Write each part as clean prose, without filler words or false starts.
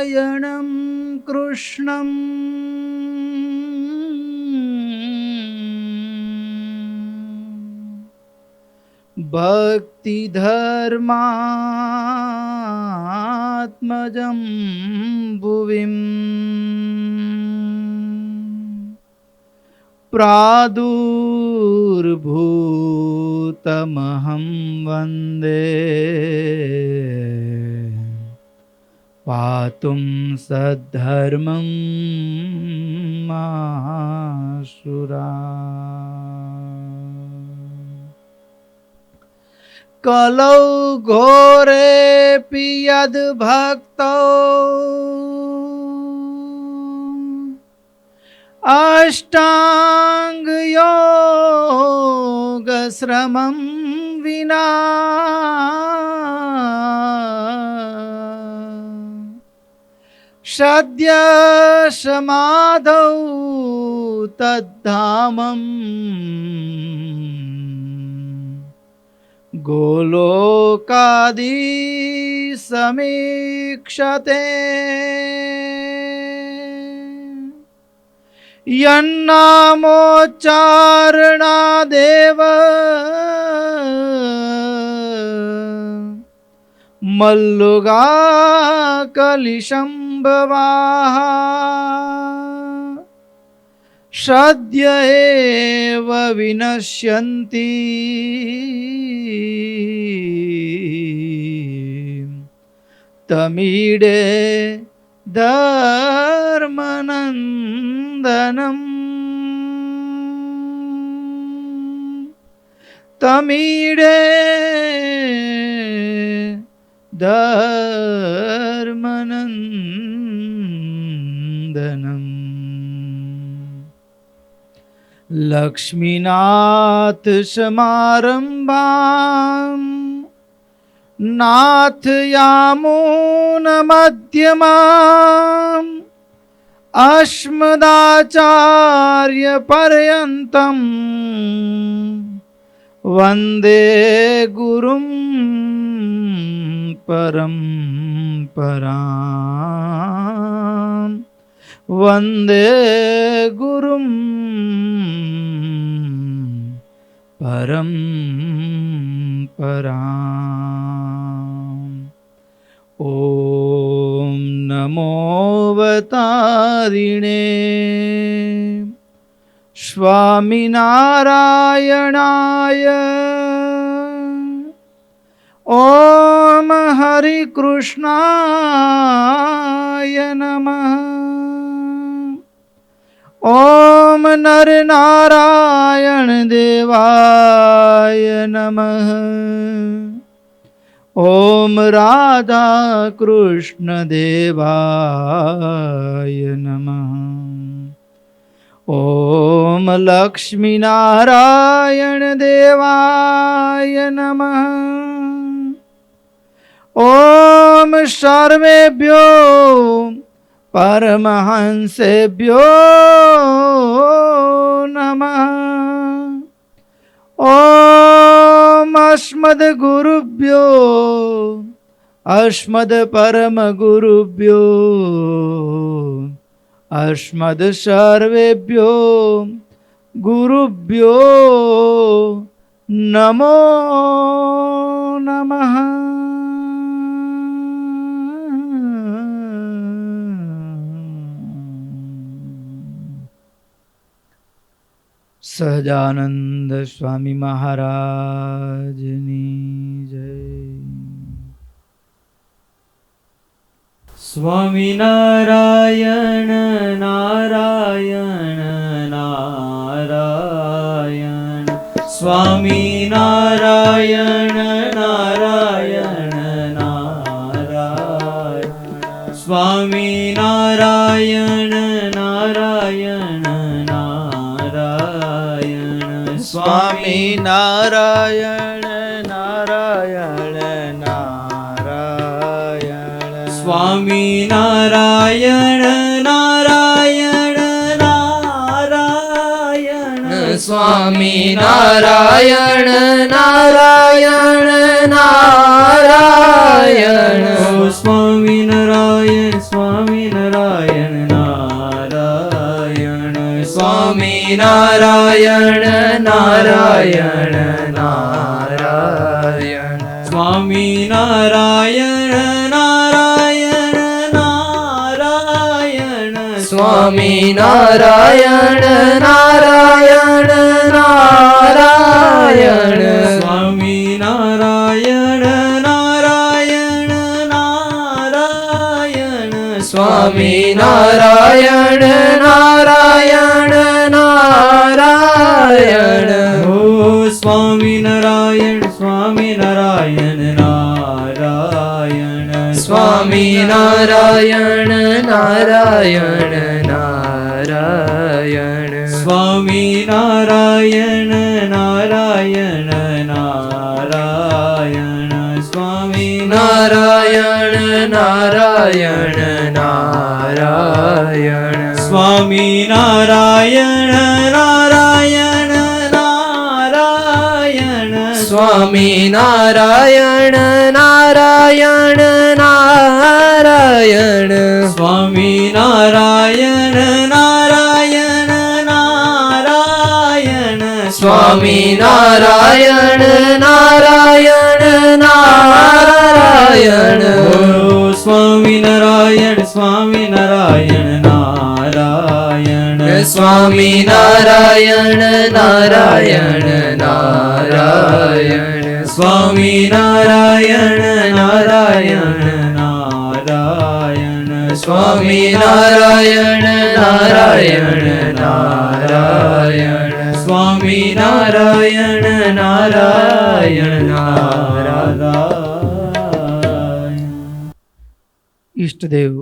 સ્વામિનારાયણં કૃષ્ણં ભક્તિધર્માત્મજં ભુવિં પ્રાદુર્ભૂતમહં વંદે પાતું સદ્ધર્મં આસુરા કલૌ ઘોરેપી યદ્ભક્તો અષ્ટાંગ યોગ શ્રમં વિના સદ્ય સમાધૌ તદ્ધામં ગોલોકાદી સમીક્ષતે યન્નામોચ્ચારણાદેવ મલ્લુગા કલિશંભવાહ સદ્ય એવ વિનશ્યંતિ તમીડે ધર્મનંદનમ તમીડે ધર્મનંદનમ લક્ષ્મીનાથ સમારંભાં નાથયામૂન મધ્યમાં અસ્મદાચાર્ય પર્યન્તં વંદે ગુરું પરંપરાં વંદે ગુરું પરંપરાં ઓમ નમો અવતારિણે સ્વામિનારાયણાય ઓમ હરિકૃષ્ણાય નમઃ ઓમ નરનારાયણ દેવાય નમઃ ઓમ રાધા કૃષ્ણ દેવાય નમઃ ઓમ લક્ષ્મી નારાયણ દેવાય નમઃ ઓમ સર્વેભ્યો પરમહંસેભ્યો નમઃ ઓમ અસ્મદ્ગુરુભ્યો અસ્મદ્પરમગુરુભ્યો અસ્મદ સર્વેભ્યો ગુરુભ્યો નમો નમઃ. સહજાનંદ સ્વામી મહારાજની જય. સ્વામિનારાયણ નારાયણ નારાયણ સ્વામિનારાયણ નારાયણ નારાયણ સ્વામિનારાયણ નારાયણ નારાયણ સ્વામિનારાયણ નારાયણ નારાયણ સ્વામિનારાયણ નારાયણ નારાયણ સ્વામિનારાયણ નારાયણ નારાયણ સ્વામિનારાયણ સ્વામિનારાયણ નારાયણ સ્વામિનારાયણ નારાયણ નારાયણ સ્વામિનારાયણ નારાયણ નારાયણ સ્વામિનારાયણ નારાયણ નારાયણ સ્વામિનારાયણ નારાયણ નારાયણ સ્વામિનારાયણ નારાયણ નારાયણ ઓ સ્વામિનારાયણ સ્વામિનારાયણ નારાયણ સ્વામિનારાયણ નારાયણ નારાયણ સ્વામિનારાયણ નારાયણ નારાયણ નારાયણ નારાયણ નારાયણ સ્વામિનારાયણ નારાયણ નારાયણ સ્વામિનારાયણ નારાયણ નારાયણ સ્વામિનારાયણ નારાયણ નારાયણ સ્વામિનારાયણ નારાયણ નારાયણ ઓ સ્વામિનારાયણ સ્વામિનારાયણ નારાયણ સ્વામિનારાયણ નારાયણ નારાયણ સ્વામિનારાયણ નારાયણ નારાયણ સ્વામિનારાયણ નારાયણ નારાયણ સ્વામિનારાયણ નારાયણ નારાયણ ઈષ્ટદેવ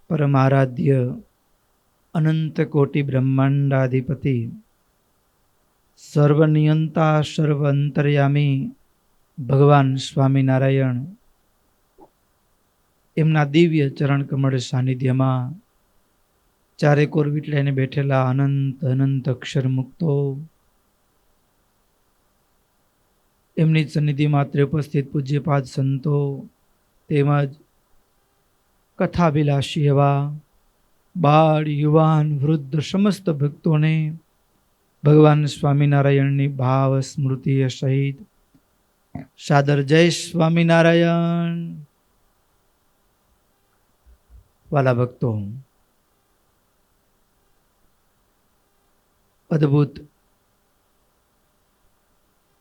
પરમારાધ્ય અનંત કોટિ બ્રહ્માંડાધિપતિ સર્વનિયંતા સર્વ અંતર્યામી ભગવાન સ્વામિનારાયણ એમના દિવ્ય ચરણ કમળ સાનિધ્યમાં ચારે કોર વીટલાઈને બેઠેલા અનંત અનંત અક્ષર મુક્તો, એમની સન્નિધિ માત્ર ઉપસ્થિત પૂજ્યપાદ સંતો તેમજ કથાભિલાષી એવા બાળ યુવાન વૃદ્ધ સમસ્ત ભક્તોને ભગવાન સ્વામિનારાયણની ભાવ સ્મૃતિ સહિત સાદર જય સ્વામિનારાયણ. વાલા ભક્તો, અદ્ભુત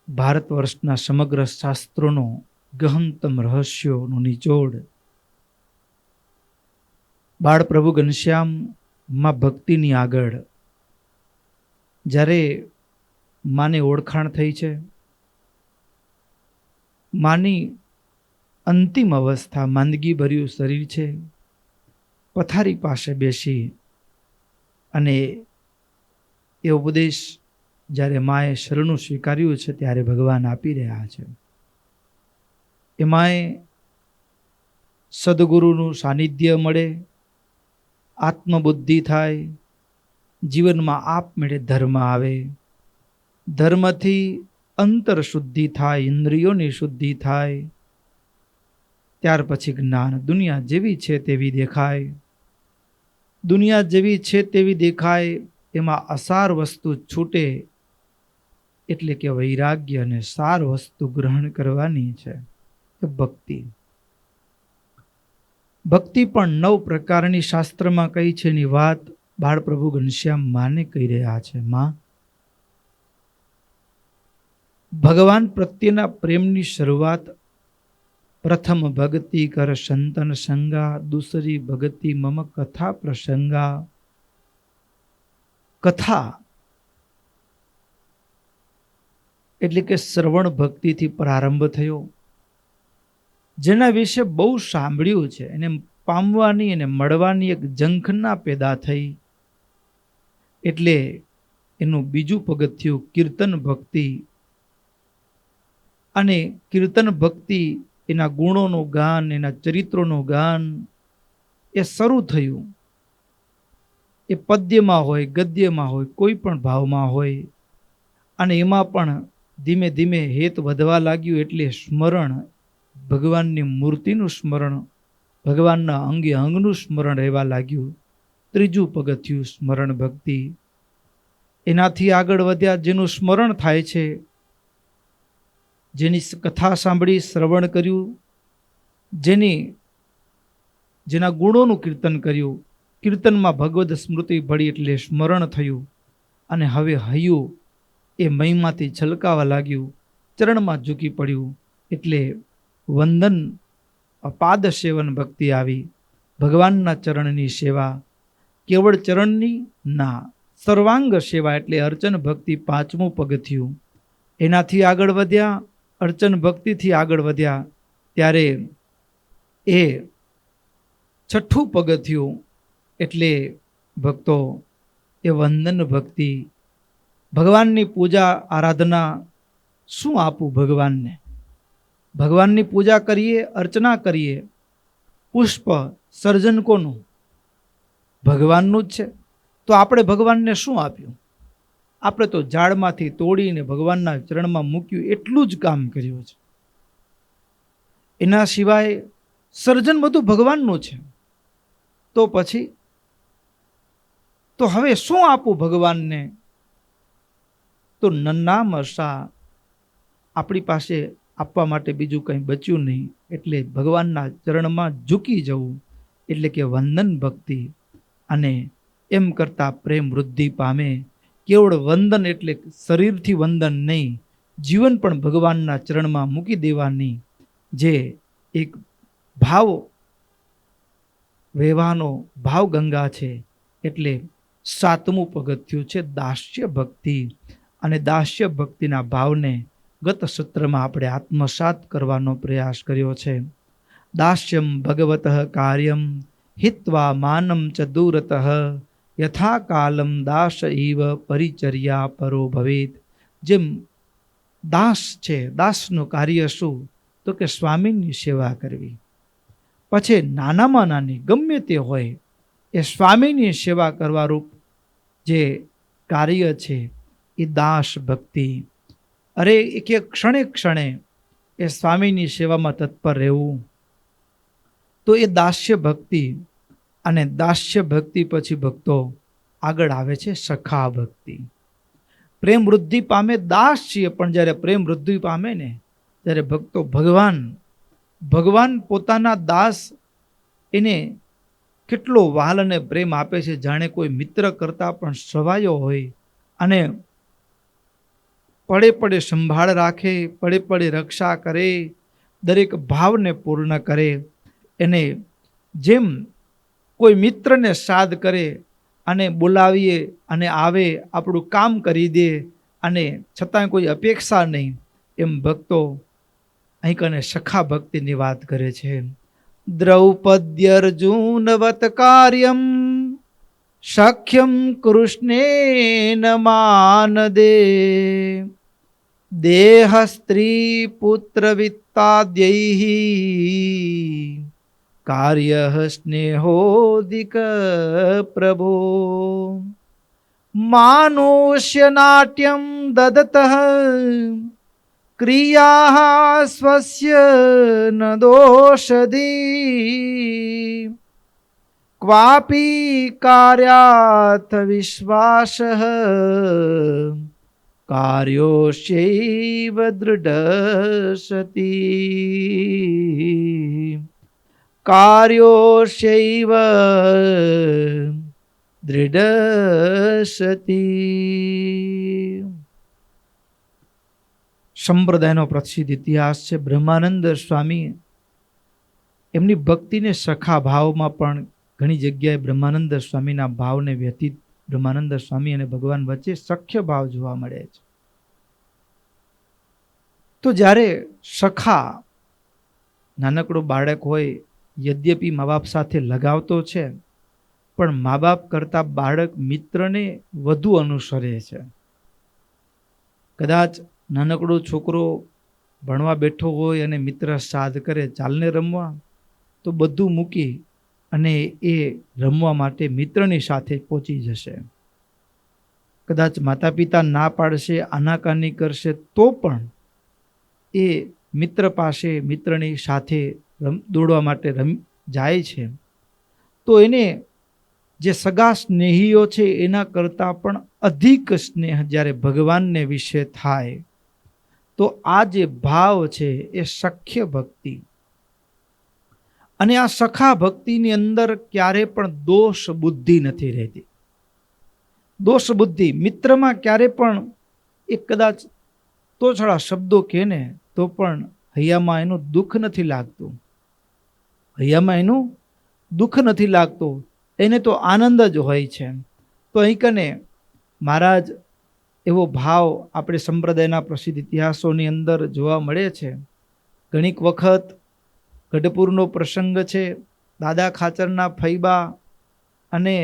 ભારત વર્ષના સમગ્ર શાસ્ત્રોનો ગહનતમ રહસ્યોનો નિચોડ બાળ પ્રભુ ઘનશ્યામ માં ભક્તિની આગળ જ્યારે માને ઓળખાણ થઈ છે, માની અંતિમ અવસ્થા માંદગી ભર્યું શરીર છે, પથારી પાસે બેસી અને એ ઉપદેશ જ્યારે માએ શરણું સ્વીકાર્યું છે ત્યારે ભગવાન આપી રહ્યા છે. એમાંય સદગુરુનું સાનિધ્ય મળે, આત્મબુદ્ધિ થાય, જીવનમાં આપમેળે ધર્મ આવે, ધર્મથી અંતર શુદ્ધિ થાય, ઇન્દ્રિયોની શુદ્ધિ થાય, ત્યાર પછી જ્ઞાન દુનિયા જેવી છે તેવી દેખાય, દુનિયા જેવી છે તેવી દેખાય, એમાં અસાર વસ્તુ છૂટે એટલે કે વૈરાગ્ય અને સાર વસ્તુ ગ્રહણ કરવાની છે ભક્તિ. ભક્તિ પણ 9 પ્રકારની શાસ્ત્રમાં કઈ છે એની વાત બાળ પ્રભુ ઘનશ્યામ માને કહી રહ્યા છે. માં ભગવાન પ્રત્યેના પ્રેમની શરૂઆત પ્રથમ ભક્તિ કર સંતન સંગા, દૂસરી ભક્તિ મમ કથા પ્રસંગા. કથા એટલે કે શ્રવણ ભક્તિથી પ્રારંભ થયો. જેના વિશે બહુ સાંભળ્યું છે, એને પામવાની અને મળવાની એક ઝંખના પેદા થઈ, એટલે એનું બીજું પગથિયું કીર્તન ભક્તિ. અને કીર્તન ભક્તિ એના ગુણોનું ગાન, એના ચરિત્રોનું ગાન એ શરૂ થયું. એ પદ્યમાં હોય, ગદ્યમાં હોય, કોઈ પણ ભાવમાં હોય, અને એમાં પણ ધીમે ધીમે હેત વધવા લાગ્યું એટલે સ્મરણ, ભગવાનની મૂર્તિનું સ્મરણ ભગવાનના અંગે અંગનું સ્મરણ રહેવા લાગ્યું. ત્રીજું પગથિયું સ્મરણ ભક્તિ. એનાથી આગળ વધ્યા, જેનું સ્મરણ થાય છે, જેની કથા સાંભળી, શ્રવણ કર્યું, જેના ગુણોનું કીર્તન કર્યું, કીર્તનમાં ભગવદ સ્મૃતિ ભળી એટલે સ્મરણ થયું, અને હવે હૈયું એ મહીમાંથી છલકાવા લાગ્યું, ચરણમાં ઝૂકી પડ્યું, એટલે વંદન પાદ સેવન ભક્તિ આવી. ભગવાનના ચરણની સેવા, કેવળ ચરણની ના, સર્વાંગ સેવા એટલે અર્ચન ભક્તિ પાંચમું પગથિયું. એનાથી આગળ વધ્યા, અર્ચન ભક્તિથી આગળ વધ્યા, ત્યારે એ છઠ્ઠું પગથિયું એટલે ભક્તો એ વંદન ભક્તિ. ભગવાનની પૂજા આરાધના શું આપું ભગવાનને? ભગવાનની પૂજા કરીએ, અર્ચના કરીએ, પુષ્પ સર્જન કોનું? ભગવાનનું જ છે. તો આપણે ભગવાનને શું આપ્યું? આપણે તો ઝાડમાંથી તોડીને ભગવાનના ચરણમાં મૂક્યું, એટલું જ કામ કર્યું છે. એના સિવાય સર્જન બધું ભગવાનનું છે. તો પછી તો હવે શું આપું ભગવાનને? તો નન્ના મસા, આપણી પાસે આપવા માટે બીજું કંઈ બચ્યું નહીં, એટલે ભગવાનના ચરણમાં ઝૂકી જવું એટલે કે વંદન ભક્તિ. અને એમ કરતાં પ્રેમ વૃદ્ધિ પામે. કેવળ વંદન એટલે શરીરથી વંદન નહીં, જીવન પણ ભગવાનના ચરણમાં મૂકી દેવાની જે એક ભાવ વહેવાનો ભાવ ગંગા છે. એટલે સાતમું પગથિયું છે દાસ્ય ભક્તિ. અને દાસ્ય ભક્તિના ભાવને ગત સત્રમાં આપણે આત્મસાત કરવાનો પ્રયાસ કર્યો છે. દાસ્યમ ભગવતઃ કાર્યમ હિત્વા માનમ ચ દૂરતઃ યથા કાલમ દાસ ઇવ પરિચર્યા પરો ભવેત. જેમ દાસ છે, દાસનું કાર્ય શું? તો કે સ્વામીની સેવા કરવી. પછી નાનામાં નાની ગમે તે હોય એ સ્વામીની સેવા કરવા રૂપ જે કાર્ય છે એ દાસ ભક્તિ. અરે એક એક ક્ષણે ક્ષણે એ સ્વામીની સેવામાં તત્પર રહેવું, તો એ દાસ્ય ભક્તિ. અને દાસ્ય ભક્તિ પછી ભક્તો આગળ આવે છે સખા ભક્તિ. પ્રેમ વૃદ્ધિ પામે, દાસ છીએ પણ જ્યારે પ્રેમ વૃદ્ધિ પામે ને ત્યારે ભક્તો ભગવાન પોતાના દાસ એને કેટલો વ્હાલ અને પ્રેમ આપે છે, જાણે કોઈ મિત્ર કરતાં પણ સવાયો હોય. અને પડે પડે સંભાળ રાખે, પડે પડે રક્ષા કરે, દરેક ભાવને પૂર્ણ કરે. એને જેમ કોઈ મિત્રને સાદ કરે અને બોલાવીએ અને આવે, આપણું કામ કરી દે, અને છતાં કોઈ અપેક્ષા નહીં, એમ ભક્તો અહીં કને સખા ભક્તિની વાત કરે છે. દ્રૌપદ્યર્જુનવત કાર્યમ સખ્યમ કૃષ્ણેન માનદે દેહ સ્ત્રી પુત્ર વિત્તાદ્યૈઃ કાર્ય સ્નેહોદિક પ્રભો માનુષ્ય નાટ્યમ દદતઃ ક્રિયા સ્વસ્ય ન દોષધી ક્વાપી કાર્યાર્થ વિશ્વાસઃ કાર્યોસ્યૈવ દૃઢસતી કાર્યોસ્યૈવ દૃઢસતી. સંપ્રદાયનો પ્રસિદ્ધ ઇતિહાસ છે. બ્રહ્માનંદ સ્વામી એમની ભક્તિને સખા ભાવમાં પણ ઘણી જગ્યાએ બ્રહ્માનંદ સ્વામીના ભાવને વ્યતીત બ્રહ્માનંદ સ્વામી અને ભગવાન વચ્ચે સખ્ય ભાવ જોવા મળે છે. તો જ્યારે સખા નાનકડું બાળક હોય, યદ્યપી મા બાપ સાથે લગાવતો છે, પણ મા બાપ કરતાં બાળક મિત્રને વધુ અનુસરે છે. કદાચ નાનકડો છોકરો ભણવા બેઠો હોય અને મિત્ર સાદ કરે, ચાલને રમવા, તો બધું મૂકી અને એ રમવા માટે મિત્રની સાથે પહોંચી જશે. કદાચ માતા પિતા ના પાડશે, આનાકાની કરશે, તો પણ એ મિત્ર પાસે મિત્રની સાથે દોડવા માટે જાય છે તો એને જે સગા સ્નેહીઓ છે એના કરતાં પણ અધિક સ્નેહ જ્યારે ભગવાનને વિશે થાય તો આ જે ભાવ છે એ સખ્ય ભક્તિ, અને આ સખા ભક્તિની અંદર ક્યારે પણ દોષ બુદ્ધિ નથી રહેતી. દોષ બુદ્ધિ મિત્રમાં ક્યારે પણ એ કદાચ તોછડા શબ્દો કહે ને તો પણ હૈયામાં એનું દુઃખ નથી લાગતું, હૈયામાં એનું દુઃખ નથી લાગતું, એને તો આનંદ જ હોય છે. તો અહીં કને મહારાજ એવો ભાવ આપણે સંપ્રદાયના પ્રસિદ્ધ ઇતિહાસોની અંદર જોવા મળે છે. ઘણીક વખત ગઢપુરનો પ્રસંગ છે. દાદા ખાચરના ફૈબા અને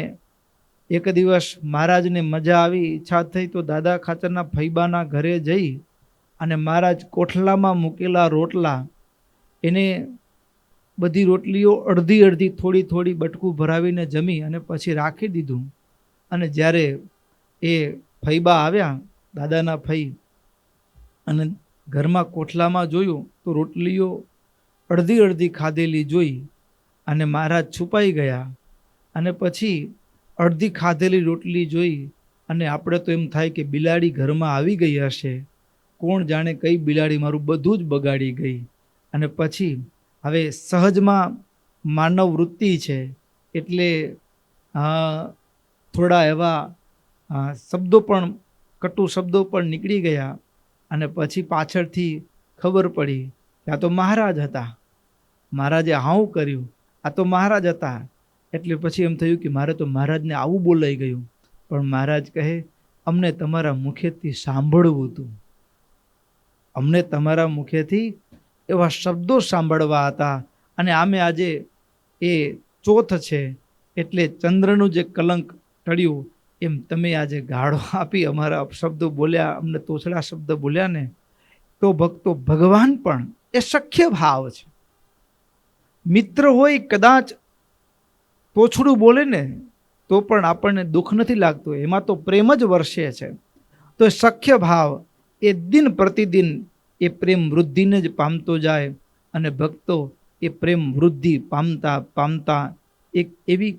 એક દિવસ મહારાજને મજા આવી, ઈચ્છા થઈ તો દાદા ખાચરના ફૈબાના ઘરે જઈ અને મહારાજ કોઠલામાં મૂકેલા રોટલા એને બધી રોટલીઓ અડધી અડધી થોડી થોડી બટકું ભરાવીને જમી અને પછી રાખી દીધું. અને જ્યારે એ ફૈબા આવ્યા દાદાના ફઈ અને ઘરમાં કોઠલામાં જોયું તો રોટલીઓ અડધી અડધી ખાધેલી જોઈ અને મહારાજ છુપાઈ ગયા. અને પછી અડધી ખાધેલી રોટલી જોઈ અને આપણે તો એમ થાય કે બિલાડી ઘરમાં આવી ગઈ હશે, કોણ જાણે કઈ બિલાડી મારું બધું જ બગાડી ગઈ. અને પછી હવે સહજમાં માનવ વૃત્તિ છે એટલે થોડા એવા શબ્દો પણ કટુ શબ્દો પણ નીકળી ગયા. અને પછી પાછળથી ખબર પડી કે આ તો મહારાજ હતા, મહારાજે હાઉ કર્યું, આ તો મહારાજ હતા. એટલે પછી એમ થયું કે મારે તો મહારાજને આવું બોલાઈ ગયું. પણ મહારાજ કહે અમને તમારા મુખેથી સાંભળવું હતું, અમને તમારા મુખેથી એવા શબ્દો સાંભળવા હતા. અને આમે આજે એ ચોથ છે એટલે ચંદ્રનું જે કલંક ટળ્યું એમ તમે આજે ગાળો આપી અમારા અપશબ્દો બોલ્યા, અમને તોછડા શબ્દ બોલ્યા ને. તો ભક્તો ભગવાન પણ એ સખ્ય ભાવ છે. મિત્ર હોય કદાચ તોછડું બોલે ને તો પણ આપણને દુઃખ નથી લાગતું, એમાં તો પ્રેમ જ વર્ષે છે. તો સખ્ય ભાવ એ દિન પ્રતિદિન એ પ્રેમ વૃદ્ધિને જ પામતો જાય. અને ભક્તો એ પ્રેમ વૃદ્ધિ પામતા પામતા એક એવી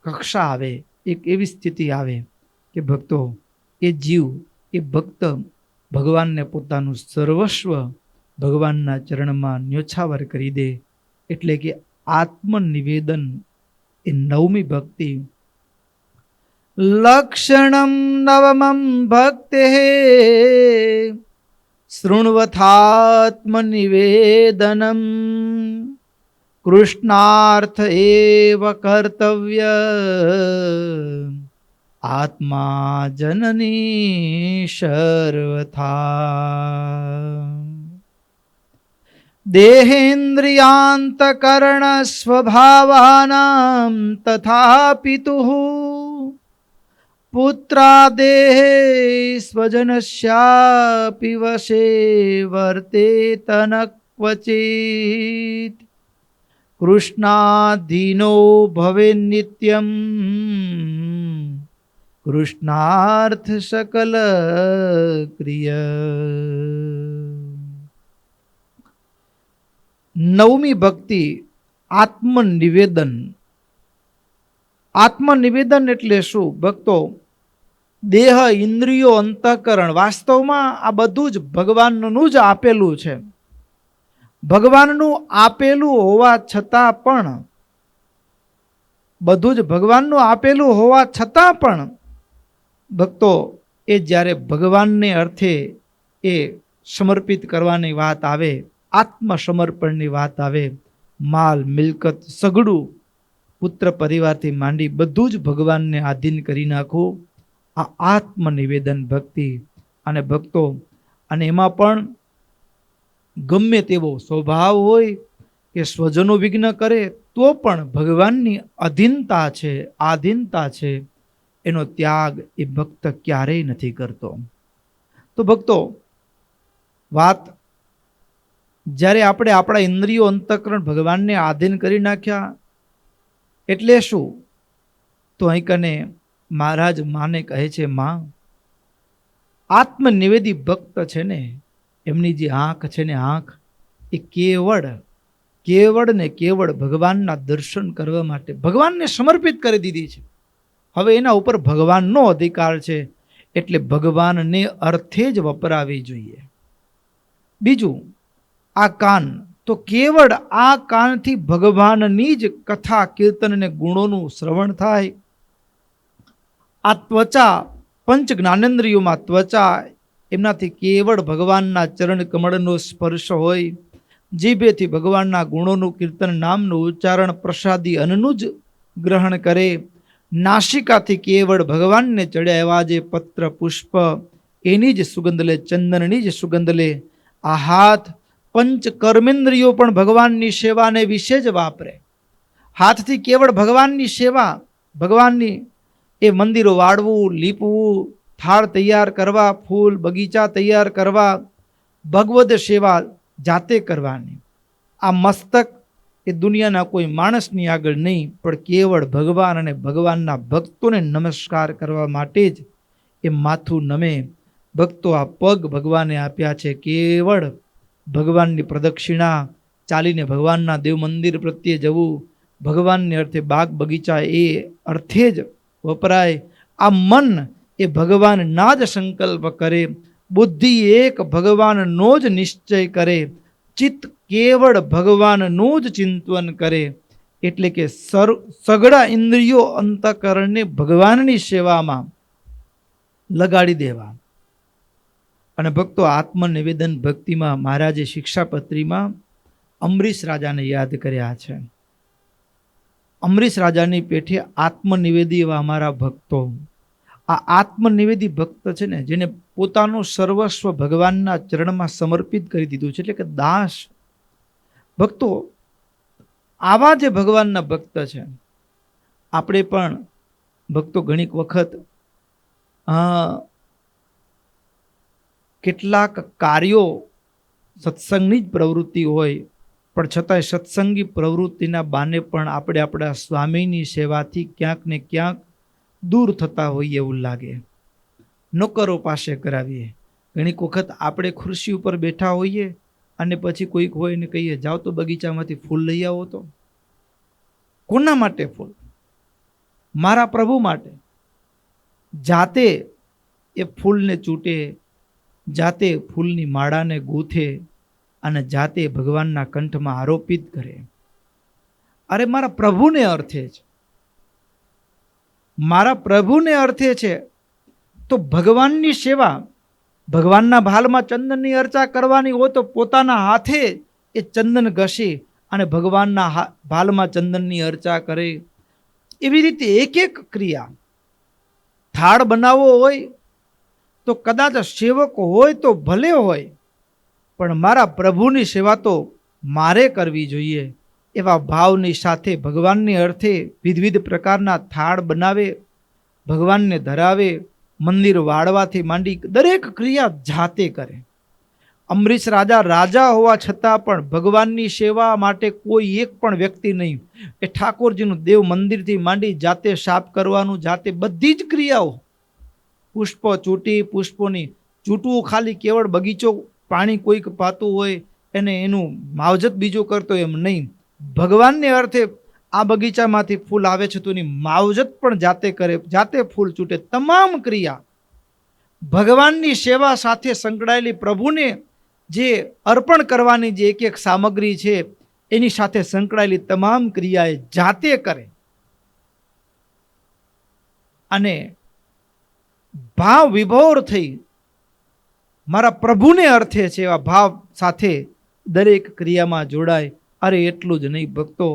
કક્ષા આવે, એક એવી સ્થિતિ આવે કે ભક્તો એ જીવ એ ભક્ત ભગવાનને પોતાનું સર્વસ્વ ભગવાનના ચરણમાં ન્યોછાવર કરી દે. એટલે કે આત્મનિવેદન એ નવમી ભક્તિ. લક્ષણમ નવમં ભક્તે શૃણ્વથાત્મનિવેદનમ કૃષ્ણાર્થ એવ કર્તવ્ય આત્મા જનની સર્વથા. દેહેન્દ્રિયાંતકરણ સ્વભાવાનાં તથા પિતુઃ પુત્રાદેહે સ્વજનસ્યાપિ વશે વર્તેત ન ક્વચિત કૃષ્ણાધીનો ભવે નિત્યમ કૃષ્ણાર્થ સકલ ક્રિય. નવમી ભક્તિ આત્મનિવેદન. આત્મનિવેદન એટલે શું ભક્તો? દેહ, ઇન્દ્રિયો, અંતઃકરણ, વાસ્તવમાં આ બધું જ ભગવાનનું જ આપેલું છે. ભગવાનનું આપેલું હોવા છતાં પણ, બધું જ ભગવાનનું આપેલું હોવા છતાં પણ ભક્તો એ જ્યારે ભગવાનને અર્થે એ સમર્પિત કરવાની વાત આવે, આત્મસમર્પણની વાત આવે, માલ મિલકત સગડું પુત્ર પરિવારથી માંડી બધું જ ભગવાનને આધીન કરી નાખવું, આ આત્મનિવેદન ભક્તિ. અને ભક્તો અને એમાં પણ ગમે તેવો સ્વભાવ હોય કે સ્વજનો વિઘ્ન કરે તો પણ ભગવાનની અધીનતા છે, આધીનતા છે, એનો ત્યાગ એ ભક્ત ક્યારેય નથી કરતો. તો ભક્તો વાત જ્યારે આપણે આપણા ઇન્દ્રિયો અંતઃકરણ ભગવાનને આધીન કરી નાખ્યા એટલે શું? તો અહીં કને મહારાજ માને કહે છે, માં આત્મનિવેદી ભક્ત છે ને એમની જે આંખ છે ને આંખ એ કેવળ કેવળ ને કેવળ ભગવાનના દર્શન કરવા માટે ભગવાનને સમર્પિત કરી દીધી છે. હવે એના ઉપર ભગવાનનો અધિકાર છે, એટલે ભગવાનને અર્થે જ વપરાવી જોઈએ. બીજું, આ કાન, તો કેવળ આ કાનથી ભગવાનની જ કથા કીર્તન અને ગુણોનું શ્રવણ થાય. આ ત્વચા, પંચ જ્ઞાનેન્દ્રિયોમાં ત્વચા, એમનાથી કેવળ ભગવાનના ચરણ કમળનો સ્પર્શ હોય. જીભેથી ભગવાનના ગુણોનું કીર્તન, નામનું ઉચ્ચારણ, પ્રસાદી અન્નનું જ ગ્રહણ કરે. નાસિકાથી કેવળ ભગવાનને ચડ્યા એવા જે પત્ર પુષ્પ એની જ સુગંધ લે, ચંદનની જ સુગંધ લે. આ હાથ, પંચ કર્મેન્દ્રિયો પણ ભગવાનની સેવાને વિશે જ વાપરે. હાથથી કેવળ ભગવાનની સેવા, ભગવાનની એ મંદિરો વાળવું, લીપવું, થાળ તૈયાર કરવા, ફૂલ બગીચા તૈયાર કરવા, ભગવદ સેવા જાતે કરવાની. આ મસ્તક એ દુનિયાના કોઈ માણસની આગળ નહીં, પણ કેવળ ભગવાન અને ભગવાનના ભક્તોને નમસ્કાર કરવા માટે જ એ માથું નમે. ભક્તો આ પગ ભગવાને આપ્યા છે, કેવળ ભગવાનની પ્રદક્ષિણા ચાલીને ભગવાનના દેવ મંદિર પ્રત્યે જવું, ભગવાનને અર્થે બાગ બગીચા એ અર્થે જ વપરાય. આ મન એ ભગવાનના જ સંકલ્પ કરે, બુદ્ધિ એક ભગવાનનો જ નિશ્ચય કરે, ચિત્ત કેવળ ભગવાનનું જ ચિંતન કરે. એટલે કે સગળા ઇન્દ્રિયો અંતઃકરણને ભગવાનની સેવામાં લગાડી દેવા. અને ભક્તો, આત્મનિવેદન ભક્તિમાં મહારાજે શિક્ષાપત્રીમાં અમરીશ રાજાને યાદ કર્યા છે. અમરીશ રાજાની પેઠે આત્મનિવેદી એવા અમારા ભક્તો. આ આત્મનિવેદી ભક્ત છે ને, જેને પોતાનું સર્વસ્વ ભગવાનના ચરણમાં સમર્પિત કરી દીધું છે, એટલે કે દાસ ભક્તો. આવા જે ભગવાનના ભક્ત છે, આપણે પણ ભક્તો ઘણીક વખત કેટલાક કાર્યો સત્સંગની જ પ્રવૃત્તિ હોય, પણ છતાંય સત્સંગી પ્રવૃત્તિના બાને પણ આપણે આપણા સ્વામીની સેવાથી ક્યાંક ને ક્યાંક દૂર થતા હોઈએ એવું લાગે. નોકરો પાસે કરાવીએ. ઘણીક વખત આપણે ખુરશી ઉપર બેઠા હોઈએ અને પછી કોઈક હોય ને કહીએ, જાઓ તો બગીચામાંથી ફૂલ લઈ આવો. તો કોના માટે ફૂલ? મારા પ્રભુ માટે. જાતે એ ફૂલને ચૂંટે, જાતે ફૂલની માળાને ગૂંથે અને જાતે ભગવાનના કંઠમાં આરોપિત કરે. અરે મારા પ્રભુને અર્થે છે, મારા પ્રભુને અર્થે છે. તો ભગવાનની સેવા, ભગવાનના ભાલમાં ચંદનની અર્ચા કરવાની હોય તો પોતાના હાથે એ ચંદન ઘસી અને ભગવાનના ભાલમાં ચંદનની અર્ચા કરે. એવી રીતે એક એક ક્રિયા. થાળ બનાવવો હોય તો કદાચ સેવક હોય તો ભલે હોય, પણ મારા પ્રભુની સેવા તો મારે કરવી જોઈએ. એવા ભાવની સાથે ભગવાનની અર્થે વિવિધ પ્રકારના થાળ બનાવે, ભગવાનને ધરાવે, મંદિર વાળવાથી માંડી દરેક ક્રિયા જાતે કરે. અમરીશ રાજા રાજા હોવા છતાં પણ ભગવાનની સેવા માટે કોઈ એક પણ વ્યક્તિ નહીં. એ ઠાકોરજીનું દેવ મંદિરથી માંડી જાતે સાફ કરવાનું, જાતે બધી જ ક્રિયાઓ. પુષ્પો ચૂંટી, પુષ્પોની ચૂંટવું ખાલી કેવળ બગીચો, પાણી કોઈક પાતું હોય એને એનું માવજત બીજો કરતો એમ નહીં. ભગવાનને અર્થે આ બગીચામાંથી ફૂલ આવે છે તો એની માવજત પણ જાતે કરે, જાતે ફૂલ ચૂંટે. તમામ ક્રિયા ભગવાનની સેવા સાથે સંકળાયેલી, પ્રભુને જે અર્પણ કરવાની જે એક એક સામગ્રી છે એની સાથે સંકળાયેલી તમામ ક્રિયા એ જાતે કરે. અને ભાવ વિભોર થઈ મારા પ્રભુને અર્થે છે એવા ભાવ સાથે દરેક ક્રિયામાં જોડાય. અરે એટલું જ નહીં ભક્તો,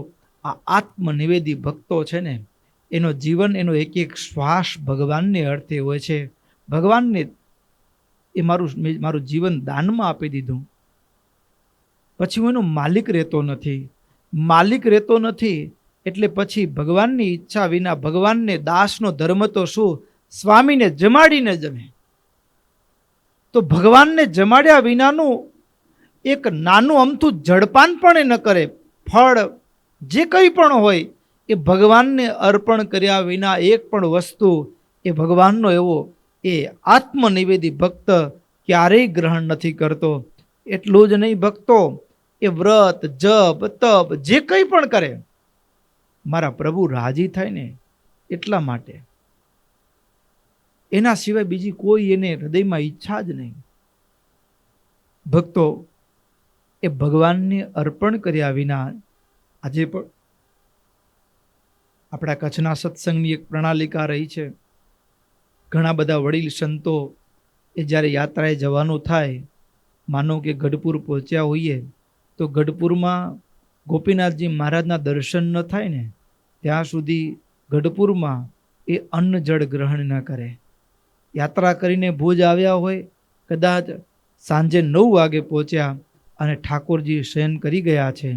આ આત્મનિવેદી ભક્તો છે ને, એનો જીવન, એનો એક એક શ્વાસ ભગવાનને અર્થે હોય છે. ભગવાનને એ મારું જીવન દાનમાં આપી દીધું, પછી હું એનો માલિક રહેતો નથી. માલિક રહેતો નથી એટલે પછી ભગવાનની ઈચ્છા વિના, ભગવાનને દાસનો ધર્મ તો શું, સ્વામીને જમાડીને જમે. તો ભગવાનને જમાડ્યા વિનાનું એક નાનું અમથું જળપાન પણ એ ન કરે. ફળ જે કંઈ પણ હોય એ ભગવાનને અર્પણ કર્યા વિના એક પણ વસ્તુ એ ભગવાનનો એવો એ આત્મનિવેદી ભક્ત ક્યારેય ગ્રહણ નથી કરતો. એટલું જ નહીં ભક્તો, એ વ્રત જપ તપ જે કંઈ પણ કરે મારા પ્રભુ રાજી થાય ને એટલા માટે. એના સિવાય બીજી કોઈ એને હૃદયમાં ઈચ્છા જ નહીં. ભક્તો એ ભગવાનને અર્પણ કર્યા વિના આજે પણ આપણા કચ્છના સત્સંગની એક પ્રણાલિકા રહી છે. ઘણા બધા વડીલ સંતો એ જ્યારે યાત્રાએ જવાનું થાય, માનો કે ગઢપુર પહોંચ્યા હોઈએ તો ગઢપુરમાં ગોપીનાથજી મહારાજના દર્શન ન થાય ને ત્યાં સુધી ગઢપુરમાં એ અન્ન જળ ગ્રહણ ન કરે. યાત્રા કરીને ભુજ આવ્યા હોય, કદાચ સાંજે 9 વાગે પહોંચ્યા અને ઠાકોરજી શયન કરી ગયા છે,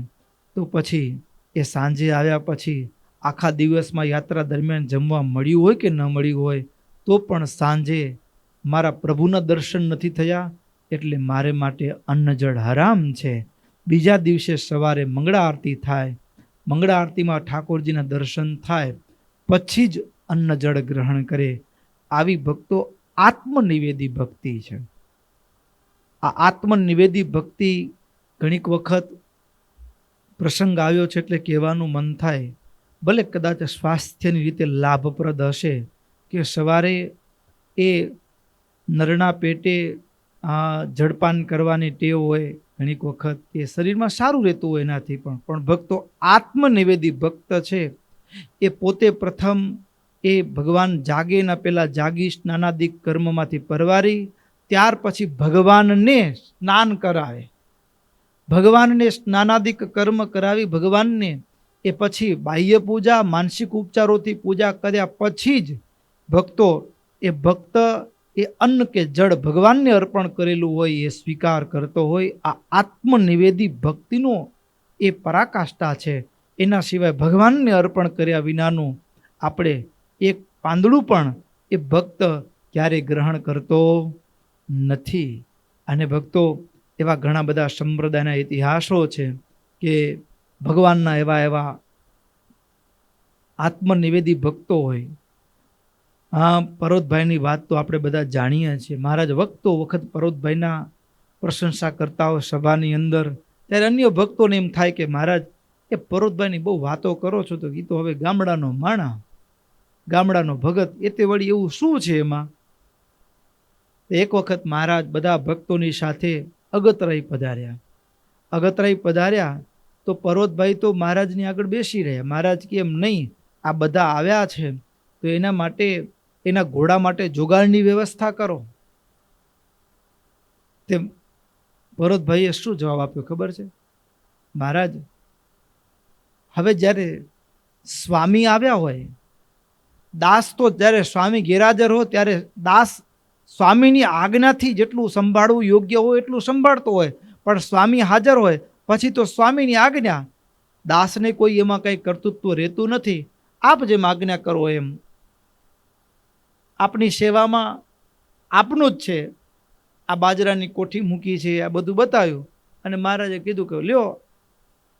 તો પછી એ સાંજે આવ્યા પછી આખા દિવસમાં યાત્રા દરમિયાન જમવા મળ્યું હોય કે ન મળ્યું હોય તો પણ સાંજે મારા પ્રભુના દર્શન નથી થયા એટલે મારે માટે અન્ન જળ હરામ છે. બીજા દિવસે સવારે મંગળા આરતી થાય, મંગળા આરતીમાં ઠાકોરજીના દર્શન થાય પછી જ અન્ન જળ ગ્રહણ કરે. આવી ભક્તો આત્મનિવેદી ભક્તિ છે. આ આત્મનિવેદી ભક્તિ ઘણીક વખત પ્રસંગ આવ્યો છે એટલે કહેવાનું મન થાય, ભલે કદાચ સ્વાસ્થ્યની રીતે લાભપ્રદ હશે કે સવારે એ નરના પેટે જળપાન કરવાની ટેવ હોય, ઘણીક વખત એ શરીરમાં સારું રહેતું હોય એનાથી પણ ભક્તો આત્મનિવેદી ભક્ત છે એ પોતે પ્રથમ એ ભગવાન જાગે ના પહેલા જાગી સ્નાનાદિક કર્મમાંથી પરવારી ત્યાર પછી ભગવાનને સ્નાન કરાવે, ભગવાનને સ્નાનાદિક કર્મ કરાવી ભગવાનને એ પછી બાહ્ય પૂજા માનસિક ઉપચારોથી પૂજા કર્યા પછી જ ભક્તો એ ભક્ત એ અન્ન કે જળ ભગવાનને અર્પણ કરેલું હોય એ સ્વીકાર કરતો હોય. આ આત્મનિવેદી ભક્તિનો એ પરાકાષ્ઠા છે. એના સિવાય ભગવાનને અર્પણ કર્યા વિનાનું આપણે એક પાંદડું પણ એ ભક્ત ક્યારે ગ્રહણ કરતો નથી. અને ભક્તો એવા ઘણા બધા સંપ્રદાયના ઇતિહાસો છે કે ભગવાનના એવા આત્મનિવેદી ભક્તો હોય. હા, પરોતભાઈની વાત તો આપણે બધા જાણીએ છીએ. મહારાજ વખતો વખત પરોતભાઈના પ્રશંસા કરતા હોય સભાની અંદર, ત્યારે અન્ય ભક્તોને એમ થાય કે મહારાજ એ પરોતભાઈની બહુ વાતો કરો છો તો એ તો હવે ગામડાનો માણા, ગામડાનો ભગત, એ તે વળી એવું શું છે એમાં? એક વખત મહારાજ બધા ભક્તોની સાથે અગતરાઈ પધાર્યા. અગતરાઈ પધાર્યા તો પરોતભાઈ તો મહારાજની આગળ બેસી રહ્યા. મહારાજ કે એમ નહીં, આ બધા આવ્યા છે તો એના માટે એના ઘોડા માટે જોગાડની વ્યવસ્થા કરો. તે ભરતભાઈએ શું જવાબ આપ્યો ખબર છે? મહારાજ, હવે જ્યારે સ્વામી આવ્યા હોય, દાસ તો જ્યારે સ્વામી ગેરહાજર હોય ત્યારે દાસ સ્વામીની આજ્ઞાથી જેટલું સંભાળવું યોગ્ય હોય એટલું સંભાળતો હોય, પણ સ્વામી હાજર હોય પછી તો સ્વામીની આજ્ઞા, દાસને કોઈ એમાં કંઈ કર્તૃત્વ રહેતું નથી. આપ જેમ આજ્ઞા કરો એમ, આપની સેવામાં આપનું જ છે. આ બાજરાની કોઠી મૂકી છે, આ બધું બતાવ્યું અને મહારાજે કીધું કે લ્યો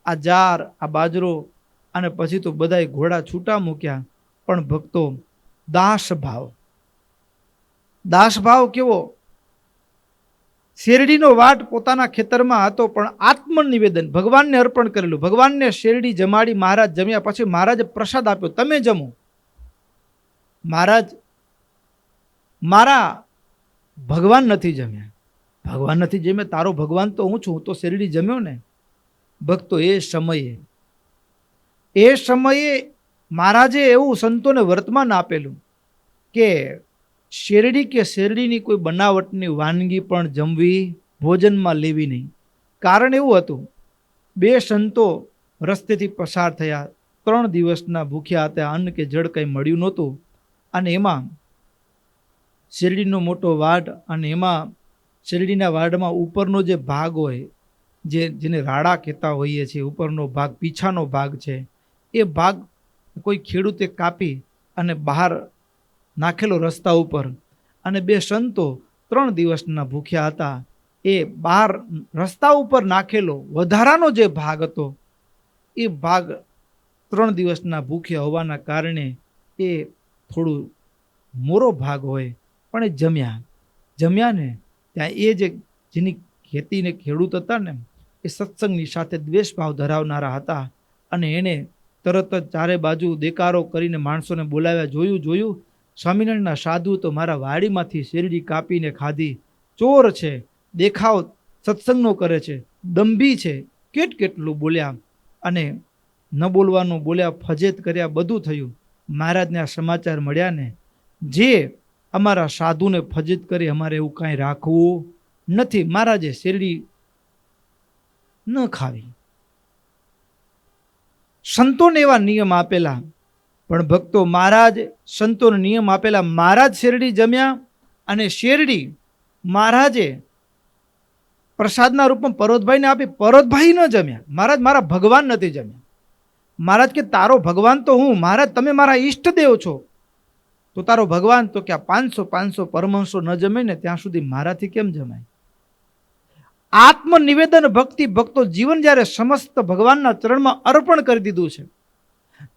આ જાર, આ બાજરો, અને પછી તો બધાય ઘોડા છૂટા મૂક્યા. પણ ભક્તો દાસ ભાવ કેવો? શેરડીનો વાટ પોતાના ખેતરમાં હતો પણ આત્મનિવેદન ભગવાનને અર્પણ કરેલું. ભગવાનને શેરડી જમાડી મહારાજ જમ્યા પછી મહારાજે પ્રસાદ આપ્યો, તમે જમો. મહારાજ, મારા ભગવાન નથી જમ્યા. ભગવાન નથી જમ્યા, તારો ભગવાન તો હું છું, હું તો શેરડી જમ્યો ને. ભક્તો એ સમયે મહારાજે એવું સંતોને વર્તમાન આપેલું કે શેરડીની કોઈ બનાવટની વાનગી પણ જમવી, ભોજનમાં લેવી નહીં. કારણ એવું હતું, 2 સંતો રસ્તેથી પસાર થયા, 3 દિવસના ભૂખ્યા હતા, અન્ન કે જળ કંઈ મળ્યું નહોતું, અને એમાં શેરડીનો મોટો વાડ, અને એમાં શેરડીના વાડમાં ઉપરનો જે ભાગ હોય, જેને રાડા કહેતા હોઈએ છીએ, ઉપરનો ભાગ, પીછાનો ભાગ છે, એ ભાગ કોઈ ખેડૂતે કાપી અને બહાર નાખેલો રસ્તા ઉપર. અને 2 સંતો 3 દિવસના ભૂખ્યા હતા, એ બહાર રસ્તા ઉપર નાખેલો વધારાનો જે ભાગ હતો એ ભાગ 3 દિવસના ભૂખ્યા હોવાના કારણે એ થોડું મોરો ભાગ હોય પણ એ જમ્યા ને ત્યાં એ જેની ખેતીને ખેડૂત હતા ને એ સત્સંગની સાથે દ્વેષભાવ ધરાવનારા હતા અને એણે તરત જ ચારે બાજુ દેકારો કરીને માણસોને બોલાવ્યા. જોયું સ્વામિનારાયણના સાધુ તો મારા વાડીમાંથી શેરડી કાપીને ખાધી, ચોર છે, દેખાવ સત્સંગનો કરે છે, દંભી છે, કેટલું બોલ્યા અને ન બોલવાનું બોલ્યા, ફજેત કર્યા, બધું થયું. મહારાજને આ સમાચાર મળ્યા ને, જે અમારા સાધુને ફજેત કરી અમારે એવું કાંઈ રાખવું નથી. મહારાજે શેરડી ન ખાવી. સંતોને એવા નિયમ આપેલા, પણ ભક્તો મહારાજ સંતોને નિયમ આપેલા, મહારાજ શેરડી જમ્યા અને શેરડી મહારાજે પ્રસાદના રૂપમાં પરોતભાઈને આપી. પરોતભાઈ ન જમ્યા. મહારાજ મારા ભગવાન નથી જમ્યા. મહારાજ કે તારો ભગવાન તો હું. મહારાજ તમે મારા ઈષ્ટદેવ છો, તો તારો ભગવાન તો કે 500 પરમહંસો ન જમે ને ત્યાં સુધી મારાથી કેમ જમાય? આત્મનિવેદન ભક્તિ. ભક્તો જીવન જ્યારે સમસ્ત ભગવાનના ચરણમાં અર્પણ કરી દીધું છે,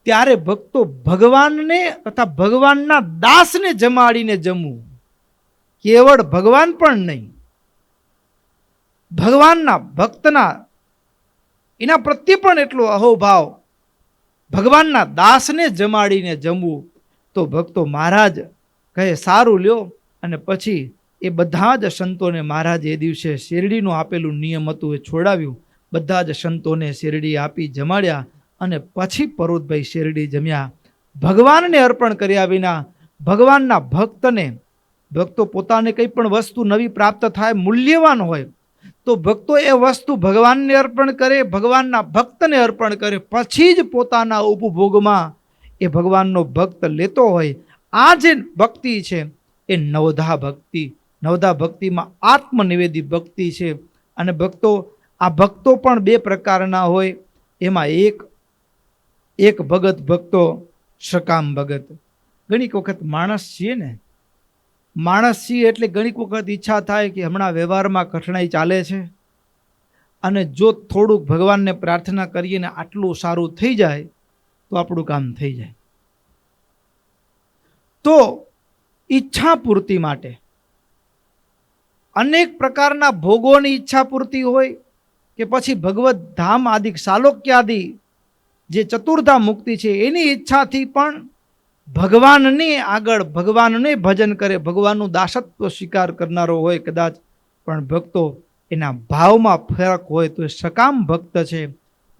ત્યારે ભક્તો ભગવાનને તથા ભગવાનના દાસને જમાડીને જમવું. કેવળ ભગવાન પણ નહીં, ભગવાનના ભક્તના એના પ્રત્યે પણ એટલો અહોભાવ, ભગવાનના દાસને જમાડીને જમવું. તો ભક્તો મહારાજ કહે સારું લ્યો. અને પછી એ બધા જ સંતોને મહારાજ એ દિવસે શેરડીનું આપેલું નિયમ હતું એ છોડાવ્યું. બધા જ સંતોને શેરડી આપી જમાડ્યા અને પછી પરોતભાઈ શેરડી જમ્યા. ભગવાનને અર્પણ કર્યા વિના ભગવાનના ભક્તને, ભક્તો પોતાને કંઈ પણ વસ્તુ નવી પ્રાપ્ત થાય, મૂલ્યવાન હોય, તો ભક્તો એ વસ્તુ ભગવાનને અર્પણ કરે, ભગવાનના ભક્તને અર્પણ કરે, પછી જ પોતાના ઉપભોગમાં એ ભગવાનનો ભક્ત લેતો હોય. આ જે ભક્તિ છે એ નવધા ભક્તિ. નવધા ભક્તિમાં આત્મનિવેદી ભક્તિ છે. અને ભક્તો આ ભક્તો પણ બે પ્રકારના હોય. એમાં એક ભગત ભક્તો સકામ ભગત. ઘણીક વખત માણસ છીએ ને, માણસ છીએ એટલે ઘણીક વખત ઈચ્છા થાય કે હમણાં વ્યવહારમાં કઠણાઈ ચાલે છે અને જો થોડુંક ભગવાનને પ્રાર્થના કરીએ ને આટલું સારું થઈ જાય તો આપણું કામ થઈ જાય. તો ઈચ્છા પૂર્તિ માટે અનેક પ્રકારના ભોગોની ઈચ્છા પૂર્તિ હોય કે પછી ભગવત ધામ આદિ સાલોક્યાદિ જે ચતુર્ધા મુક્તિ છે એની ઈચ્છાથી પણ ભગવાનને આગળ, ભગવાનને ભજન કરે, ભગવાનનું દાસત્વ સ્વીકાર કરનારો હોય કદાચ, પણ ભક્તો એના ભાવમાં ફરક હોય તો એ સકામ ભક્ત છે.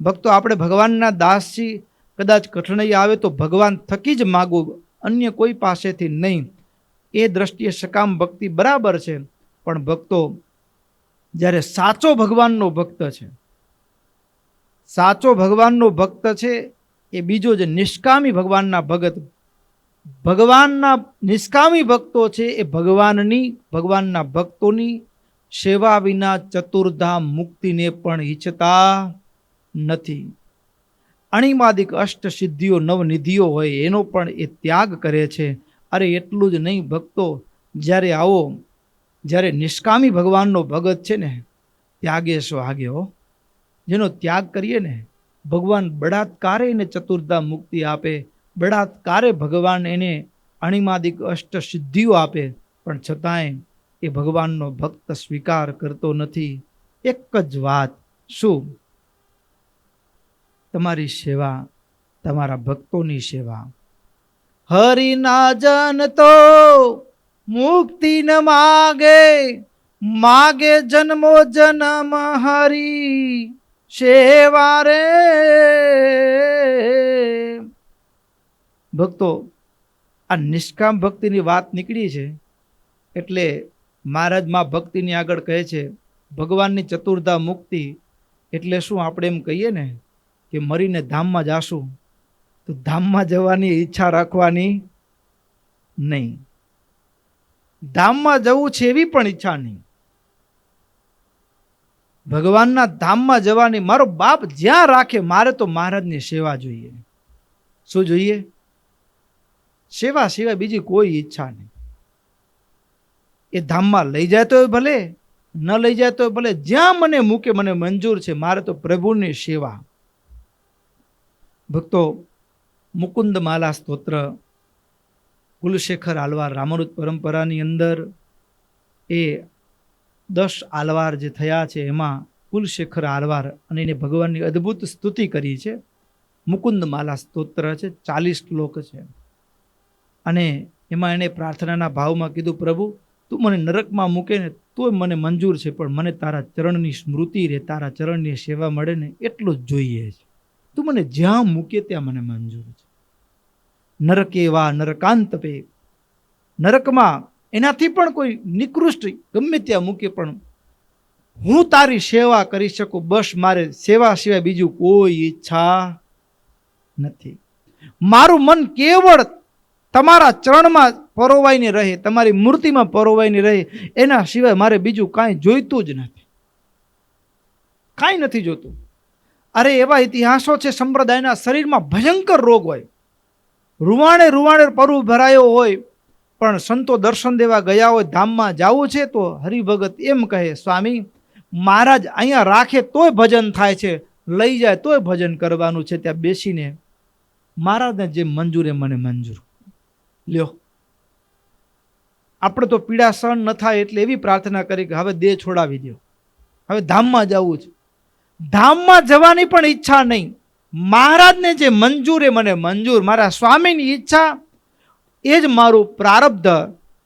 ભક્તો આપણે ભગવાનના દાસ છીએ, કદાચ કઠણાઈ આવે તો ભગવાન થકી જ માગવું, અન્ય કોઈ પાસેથી નહીં. એ દ્રષ્ટિએ સકામ ભક્તિ બરાબર છે. પણ ભક્તો જ્યારે સાચો ભગવાનનો ભક્ત છે, સાચો ભગવાનનો ભક્ત છે એ બીજો જે નિષ્કામી ભગવાનના ભગત, ભગવાનના નિષ્કામી ભક્તો છે એ ભગવાનના ભક્તોની સેવા વિના ચતુર્ધા મુક્તિને પણ ઈચ્છતા નથી. અણિમાદિક અષ્ટ સિદ્ધિઓ નવનિધિઓ હોય એનો પણ એ ત્યાગ કરે છે. અરે એટલું જ નહીં ભક્તો, જ્યારે નિષ્કામી ભગવાનનો ભગત છે ને, ત્યાગે સો આગે હો. જેનો ત્યાગ કરીએ ને ભગવાન બળાત્કારે એને ચતુર્ધા મુક્તિ આપે, બળાત્કારે ભગવાન એને અણિમાદિક અષ્ટ સિદ્ધિઓ આપે, પણ છતાંય એ ભગવાનનો ભક્ત સ્વીકાર કરતો નથી. એક જ વાત, શું? તમારી સેવા, તમારા ભક્તોની સેવા. હરિના જન તો મુક્તિ ન માગે, માગે જન્મો જન્મ હરી સેવા રે. ભક્તો આ નિષ્કામ ભક્તિની વાત નીકળી છે એટલે મહારાજ માં ભક્તિની આગળ કહે છે ભગવાનની ચતુર્ધા મુક્તિ એટલે શું? આપણે એમ કહીએ ને કે મરીને ધામમાં જાશું, તો ધામમાં જવાની ઈચ્છા રાખવાની નહીં, ધામમાં જવું છે એવી પણ ઈચ્છા નહીં. ભગવાનના ધામમાં જવાની, મારો બાપ જ્યાં રાખે મારે તો મહારાજની સેવા જોઈએ. શું જોઈએ? સેવા સિવાય બીજી કોઈ ઈચ્છા નહીં. એ ધામમાં લઈ જાય તો ભલે, ન લઈ જાય તો ભલે, જ્યાં મને મૂકે મને મંજૂર છે, મારે તો પ્રભુની સેવા. ભક્તો મુકુંદ માલા સ્તોત્ર કુલશેખર આલવાર રામાનુજ પરંપરાની અંદર એ 10 આલવાર જે થયા છે એમાં કુલશેખર આલવાર અને એને ભગવાનની અદ્ભુત સ્તુતિ કરી છે. મુકુંદ માલા સ્તોત્ર છે, 40 શ્લોક છે. અને એમાં એને પ્રાર્થનાના ભાવમાં કીધું, પ્રભુ તું મને નરકમાં મૂકે ને તોય મને મંજૂર છે, પણ મને તારા ચરણની સ્મૃતિ રહે, તારા ચરણની સેવા મળે ને એટલું જ જોઈએ છે. તું મને જ્યાં મૂકે ત્યાં મને મંજૂર છે. નરકે વા નરકાંત પે, નરકમાં એનાથી પણ કોઈ નિકૃષ્ટ ગમે ત્યાં મૂકે, પણ હું તારી સેવા કરી શકું, બસ મારે સેવા સિવાય બીજું કોઈ ઈચ્છા નથી. મારું મન કેવળ તમારા ચરણમાં પરોવાઈને રહે, તમારી મૂર્તિમાં પરોવાઈને રહે, એના સિવાય મારે બીજું કાંઈ જોઈતું જ નથી, કાંઈ નથી જોતું. અરે એવા ઇતિહાસો છે, સંપ્રદાયના શરીરમાં ભયંકર રોગ હોય, રૂવાણે રૂવાણે પરુ ભરાયો હોય, પણ સંતો દર્શન દેવા ગયા હોય, ધામમાં જવું છે તો હરિભગત એમ કહે, સ્વામી મહારાજ અહીંયા રાખે તોય ભજન થાય છે, લઈ જાય તોય ભજન કરવાનું છે, ત્યાં બેસીને મહારાજને જે મંજૂર એ મને મંજૂર લ્યો. આપણે તો પીડા સહન ન થાય એટલે એવી પ્રાર્થના કરી કે હવે દેહ છોડાવી દો, હવે ધામમાં જવું છે. ધામમાં જવાની પણ ઈચ્છા નહીં, મહારાજને જે મંજૂર એ મને મંજૂર, મારા સ્વામીની ઈચ્છા એ જ મારું પ્રારબ્ધ,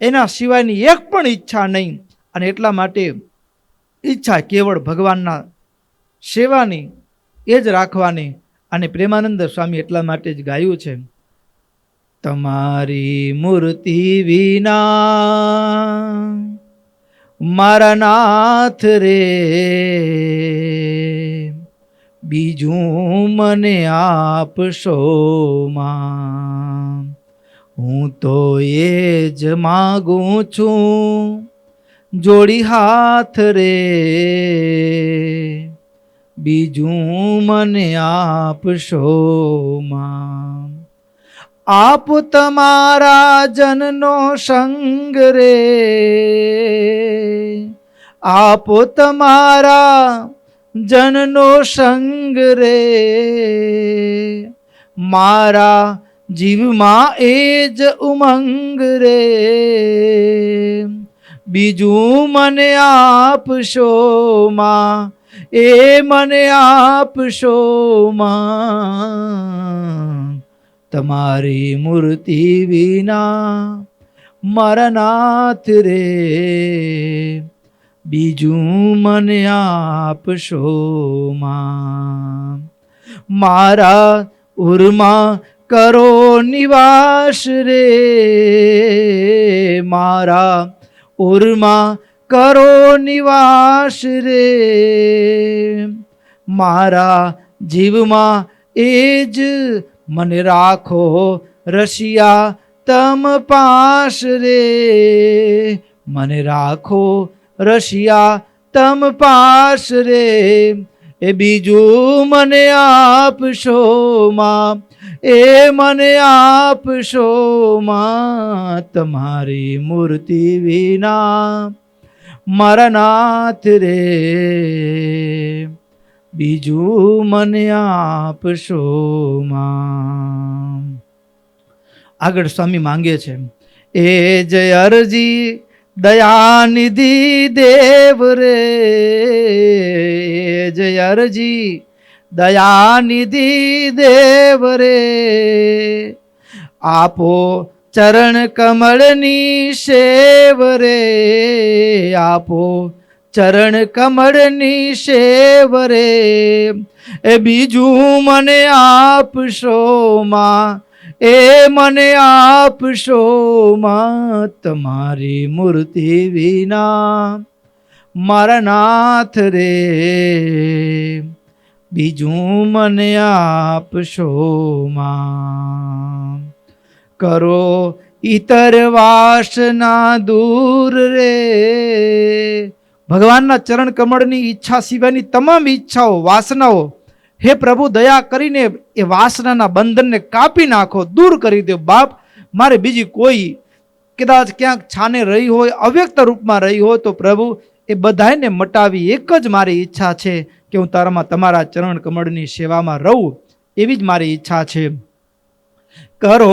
એના સિવાયની એક પણ ઈચ્છા નહીં. અને એટલા માટે ઈચ્છા કેવળ ભગવાનના સેવાની એ જ રાખવાની. અને પ્રેમાનંદ સ્વામી એટલા માટે જ ગાયું છે, તમારી મૂર્તિ વિના મારા નાથ રે, બીજું મને આપશો માં, હું તો એ જ માગું છું જોડી હાથ રે, બીજું મને આપશો માં. આપ તમારા જનનો સંગ રે, આપ તમારા જનનો સંગ રે, મારા જીવમાં એ જ ઉમંગ રે, બીજું મને આપશો માં, એ મને આપશો માં. તમારી મૂર્તિ વિના મારા નાથ રે, બીજું મને આપશો માં. મારા ઉરમાં કરો નિવાસ રે, મારા ઉરમાં કરો નિવાસ રે, મારા જીવમાં એ જ મને રાખો રસિયા તમ પાસ રે, મને રાખો રસિયા તમ પાસ રે, એ બીજું મને આપશો માં, એ મને આપશો માં. તમારી મૂર્તિ વિના મારા નાથ રે, બીજું મને આપશો માં. આગળ સ્વામી માંગે છે, એ જય અરજી દયાનિધિ દેવ રે, એ જય અરજી દયાનિધિ દેવ રે, આપો ચરણ કમળની સેવ રે, આપો ચરણ કમળની સેવ રે, એ બીજું મને આપશો માં, એ મને આપશો માં. તમારી મૂર્તિ વિના મારા નાથ રે, બીજું મને આપશો માં. કરો ઈતર વાસના દૂર રે, ભગવાનના ચરણ કમળની ઈચ્છા સિવાયની તમામ ઈચ્છાઓ, વાસનાઓ, હે પ્રભુ દયા કરીને એ વાસનાના બંધનને કાપી નાખો, દૂર કરી દો બાપ. મારે બીજી કોઈ કદાચ ક્યાંક છાને રહી હોય, અવ્યક્ત રૂપમાં રહી હોય તો પ્રભુ એ બધાને મટાવી એક જ મારી ઈચ્છા છે કે હું તમારા ચરણ કમળની સેવામાં રહું, એવી જ મારી ઈચ્છા છે. કરો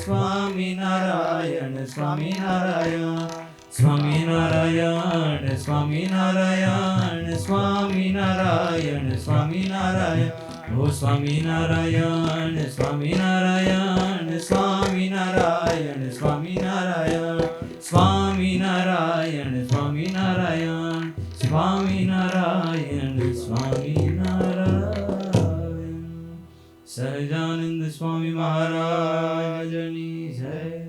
સ્વામિનારાયણ સ્વામિનારાયણ સ્વામિનારાયણ સ્વામિનારાયણ સ્વામિનારાયણ સ્વામિનારાયણ ઓ સ્વામિનારાયણ સ્વામિનારાયણ સ્વામિનારાયણ સ્વામિનારાયણ સ્વામિનારાયણ સ્વામિનારાયણ સ્વામિનારાયણ સ્વામિનારાયણ. સહજાનંદ સ્વામી મહારાજની જય.